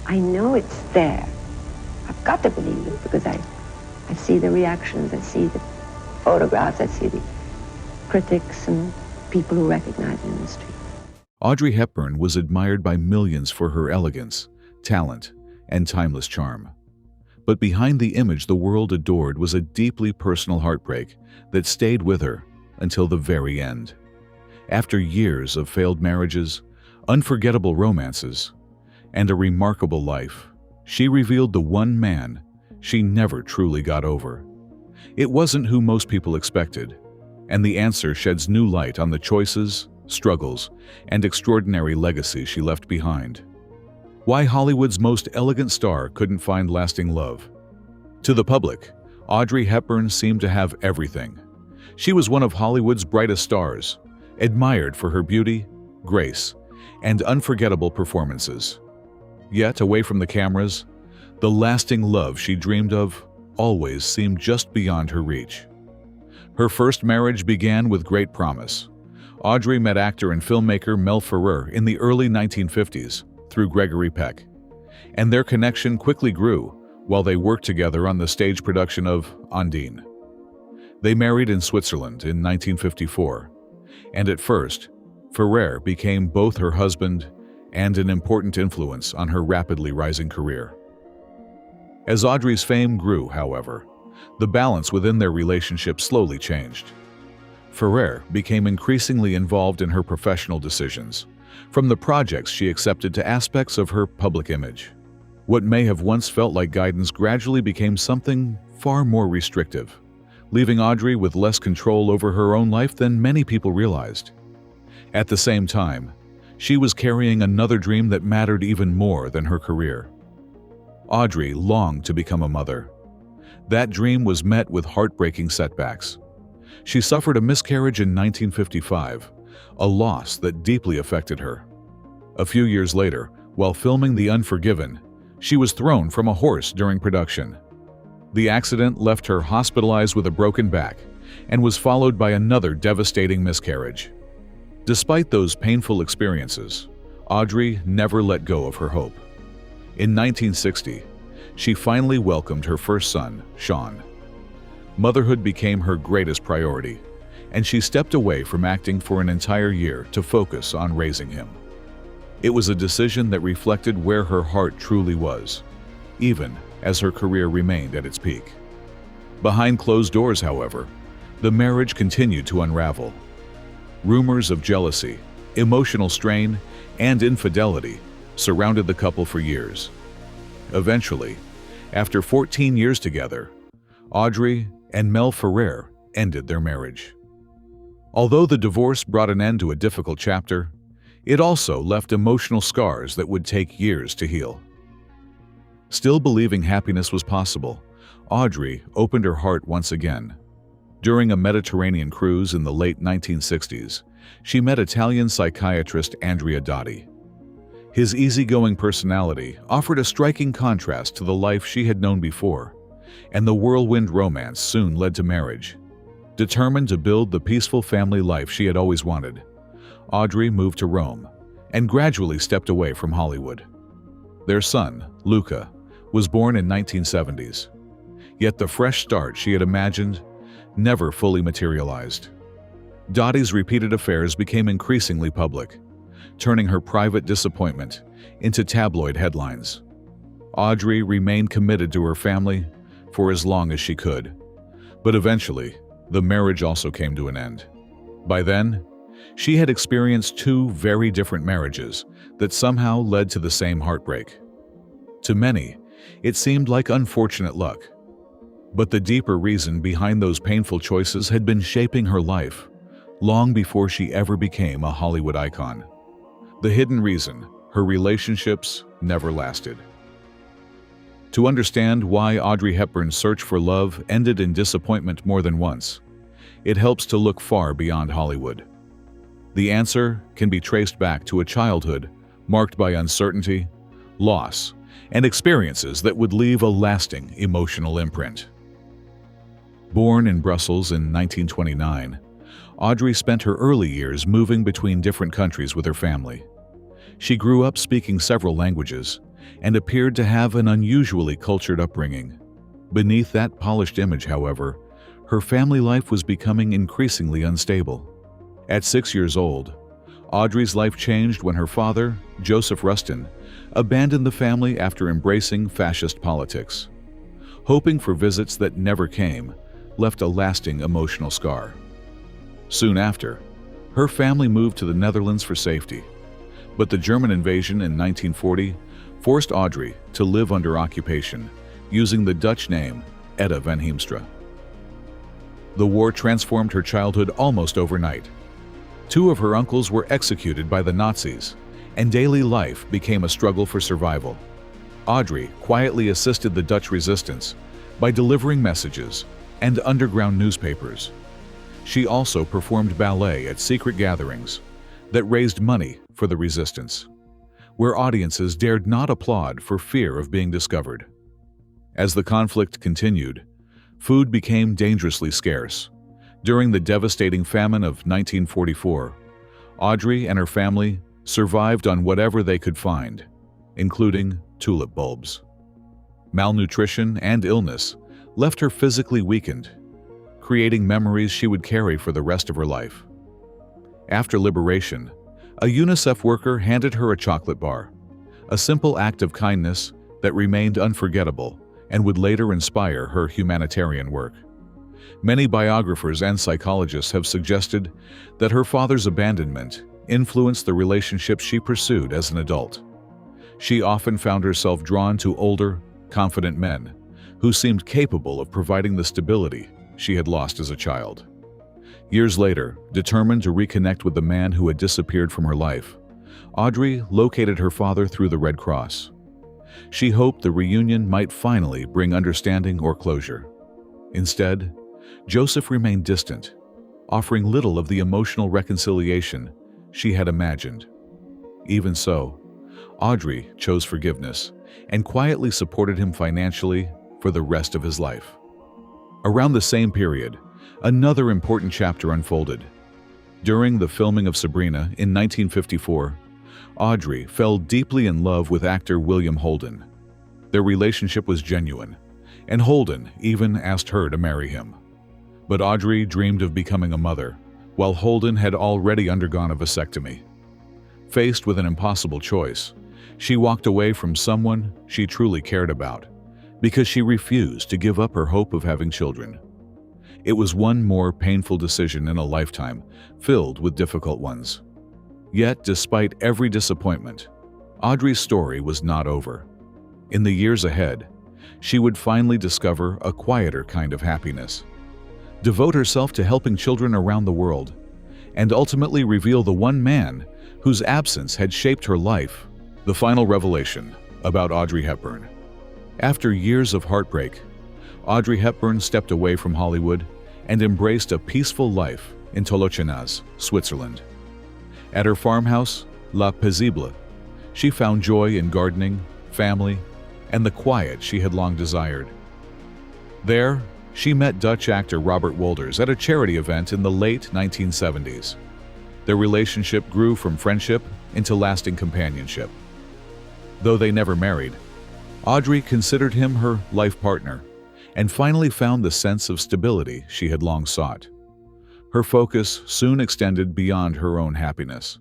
I know it's there. I've got to believe it because I see the reactions, I see the photographs, I see the critics and people who recognize me in the street. Audrey Hepburn was admired by millions for her elegance, talent, and timeless charm. But behind the image the world adored was a deeply personal heartbreak that stayed with her until the very end. After years of failed marriages, unforgettable romances, and a remarkable life, she revealed the one man she never truly got over. It wasn't who most people expected, and the answer sheds new light on the choices, struggles, and extraordinary legacy she left behind. Why Hollywood's most elegant star couldn't find lasting love. To the public, Audrey Hepburn seemed to have everything. She was one of Hollywood's brightest stars, admired for her beauty, grace, and unforgettable performances. Yet, away from the cameras, the lasting love she dreamed of always seemed just beyond her reach. Her first marriage began with great promise. Audrey met actor and filmmaker Mel Ferrer in the early 1950s through Gregory Peck, and their connection quickly grew while they worked together on the stage production of Undine. They married in Switzerland in 1954, and at first, Ferrer became both her husband and an important influence on her rapidly rising career. As Audrey's fame grew, however, the balance within their relationship slowly changed. Ferrer became increasingly involved in her professional decisions, from the projects she accepted to aspects of her public image. What may have once felt like guidance gradually became something far more restrictive, leaving Audrey with less control over her own life than many people realized. At the same time, she was carrying another dream that mattered even more than her career. Audrey longed to become a mother. That dream was met with heartbreaking setbacks. She suffered a miscarriage in 1955, a loss that deeply affected her. A few years later, while filming The Unforgiven, she was thrown from a horse during production. The accident left her hospitalized with a broken back and was followed by another devastating miscarriage. Despite those painful experiences, Audrey never let go of her hope. In 1960, she finally welcomed her first son, Sean. Motherhood became her greatest priority, and she stepped away from acting for an entire year to focus on raising him. It was a decision that reflected where her heart truly was, even as her career remained at its peak. Behind closed doors, however, the marriage continued to unravel. Rumors of jealousy, emotional strain, and infidelity surrounded the couple for years. Eventually, after 14 years together, Audrey and Mel Ferrer ended their marriage. Although the divorce brought an end to a difficult chapter, it also left emotional scars that would take years to heal. Still believing happiness was possible, Audrey opened her heart once again. During a Mediterranean cruise in the late 1960s, she met Italian psychiatrist Andrea Dotti. His easygoing personality offered a striking contrast to the life she had known before, and the whirlwind romance soon led to marriage. Determined to build the peaceful family life she had always wanted, Audrey moved to Rome and gradually stepped away from Hollywood. Their son, Luca, was born in 1970s. Yet the fresh start she had imagined never fully materialized. Dotti's repeated affairs became increasingly public, turning her private disappointment into tabloid headlines. Audrey remained committed to her family for as long as she could, but eventually, the marriage also came to an end. By then, she had experienced two very different marriages that somehow led to the same heartbreak. To many, it seemed like unfortunate luck. But the deeper reason behind those painful choices had been shaping her life, long before she ever became a Hollywood icon. The hidden reason: her relationships never lasted. To understand why Audrey Hepburn's search for love ended in disappointment more than once, it helps to look far beyond Hollywood. The answer can be traced back to a childhood marked by uncertainty, loss, and experiences that would leave a lasting emotional imprint. Born in Brussels in 1929, Audrey spent her early years moving between different countries with her family. She grew up speaking several languages and appeared to have an unusually cultured upbringing. Beneath that polished image, however, her family life was becoming increasingly unstable. At 6 years old, Audrey's life changed when her father, Joseph Rustin, abandoned the family after embracing fascist politics. Hoping for visits that never came left a lasting emotional scar. Soon after, her family moved to the Netherlands for safety, but the German invasion in 1940 forced Audrey to live under occupation, using the Dutch name Etta van Heemstra. The war transformed her childhood almost overnight. 2 of her uncles were executed by the Nazis, and daily life became a struggle for survival. Audrey quietly assisted the Dutch resistance by delivering messages and underground newspapers. She also performed ballet at secret gatherings that raised money for the resistance, where audiences dared not applaud for fear of being discovered. As the conflict continued, food became dangerously scarce. During the devastating famine of 1944, Audrey and her family survived on whatever they could find, including tulip bulbs. Malnutrition and illness left her physically weakened, creating memories she would carry for the rest of her life. After liberation, a UNICEF worker handed her a chocolate bar, a simple act of kindness that remained unforgettable and would later inspire her humanitarian work. Many biographers and psychologists have suggested that her father's abandonment influenced the relationships she pursued as an adult. She often found herself drawn to older, confident men who seemed capable of providing the stability she had lost as a child. Years later, determined to reconnect with the man who had disappeared from her life, Audrey located her father through the Red Cross. She hoped the reunion might finally bring understanding or closure. Instead, Joseph remained distant, offering little of the emotional reconciliation she had imagined. Even so, Audrey chose forgiveness and quietly supported him financially for the rest of his life. Around the same period, another important chapter unfolded. During the filming of Sabrina in 1954, Audrey fell deeply in love with actor William Holden. Their relationship was genuine, and Holden even asked her to marry him. But Audrey dreamed of becoming a mother, while Holden had already undergone a vasectomy. Faced with an impossible choice, she walked away from someone she truly cared about because she refused to give up her hope of having children. It was one more painful decision in a lifetime filled with difficult ones. Yet, despite every disappointment, Audrey's story was not over. In the years ahead, she would finally discover a quieter kind of happiness, devote herself to helping children around the world, and ultimately reveal the one man whose absence had shaped her life. The final revelation about Audrey Hepburn. After years of heartbreak, Audrey Hepburn stepped away from Hollywood and embraced a peaceful life in Tolochenaz, Switzerland. At her farmhouse, La Paisible, she found joy in gardening, family, and the quiet she had long desired. There, she met Dutch actor Robert Wolders at a charity event in the late 1970s. Their relationship grew from friendship into lasting companionship. Though they never married, Audrey considered him her life partner and finally found the sense of stability she had long sought. Her focus soon extended beyond her own happiness.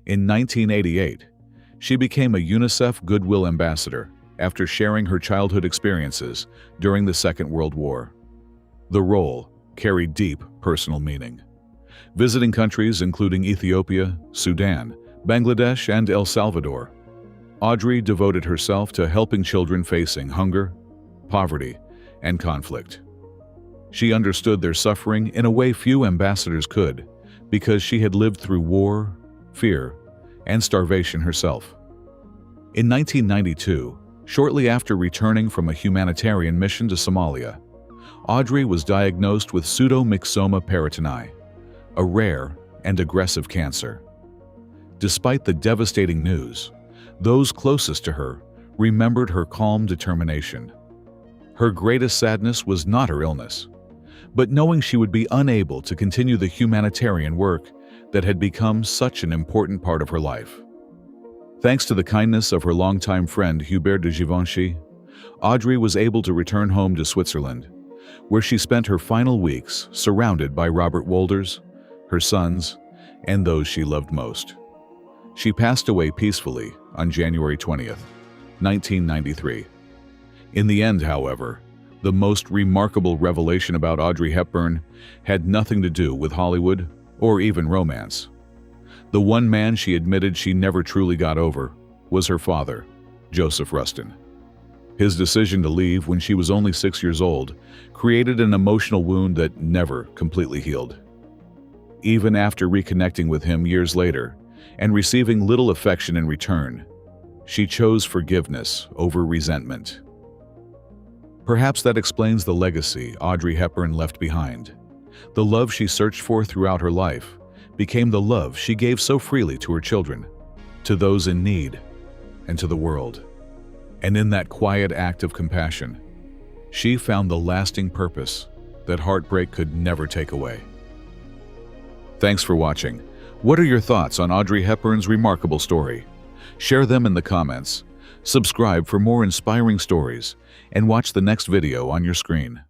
In 1988, she became a UNICEF Goodwill Ambassador after sharing her childhood experiences during the Second World War. The role carried deep personal meaning. Visiting countries including Ethiopia, Sudan, Bangladesh, and El Salvador, Audrey devoted herself to helping children facing hunger, poverty, and conflict. She understood their suffering in a way few ambassadors could, because she had lived through war, fear, and starvation herself. In 1992, shortly after returning from a humanitarian mission to Somalia, Audrey was diagnosed with pseudomyxoma peritoni, a rare and aggressive cancer. Despite the devastating news, those closest to her remembered her calm determination. Her greatest sadness was not her illness, but knowing she would be unable to continue the humanitarian work that had become such an important part of her life. Thanks to the kindness of her longtime friend Hubert de Givenchy, Audrey was able to return home to Switzerland, where she spent her final weeks surrounded by Robert Wolders, her sons, and those she loved most. She passed away peacefully on January 20th, 1993. In the end, however, the most remarkable revelation about Audrey Hepburn had nothing to do with Hollywood or even romance. The one man she admitted she never truly got over was her father, Joseph Rustin. His decision to leave when she was only 6 years old created an emotional wound that never completely healed. Even after reconnecting with him years later and receiving little affection in return, she chose forgiveness over resentment. Perhaps that explains the legacy Audrey Hepburn left behind. The love she searched for throughout her life became the love she gave so freely to her children, to those in need, and to the world. And in that quiet act of compassion, she found the lasting purpose that heartbreak could never take away. Thanks for watching. What are your thoughts on Audrey Hepburn's remarkable story? Share them in the comments. Subscribe for more inspiring stories and watch the next video on your screen.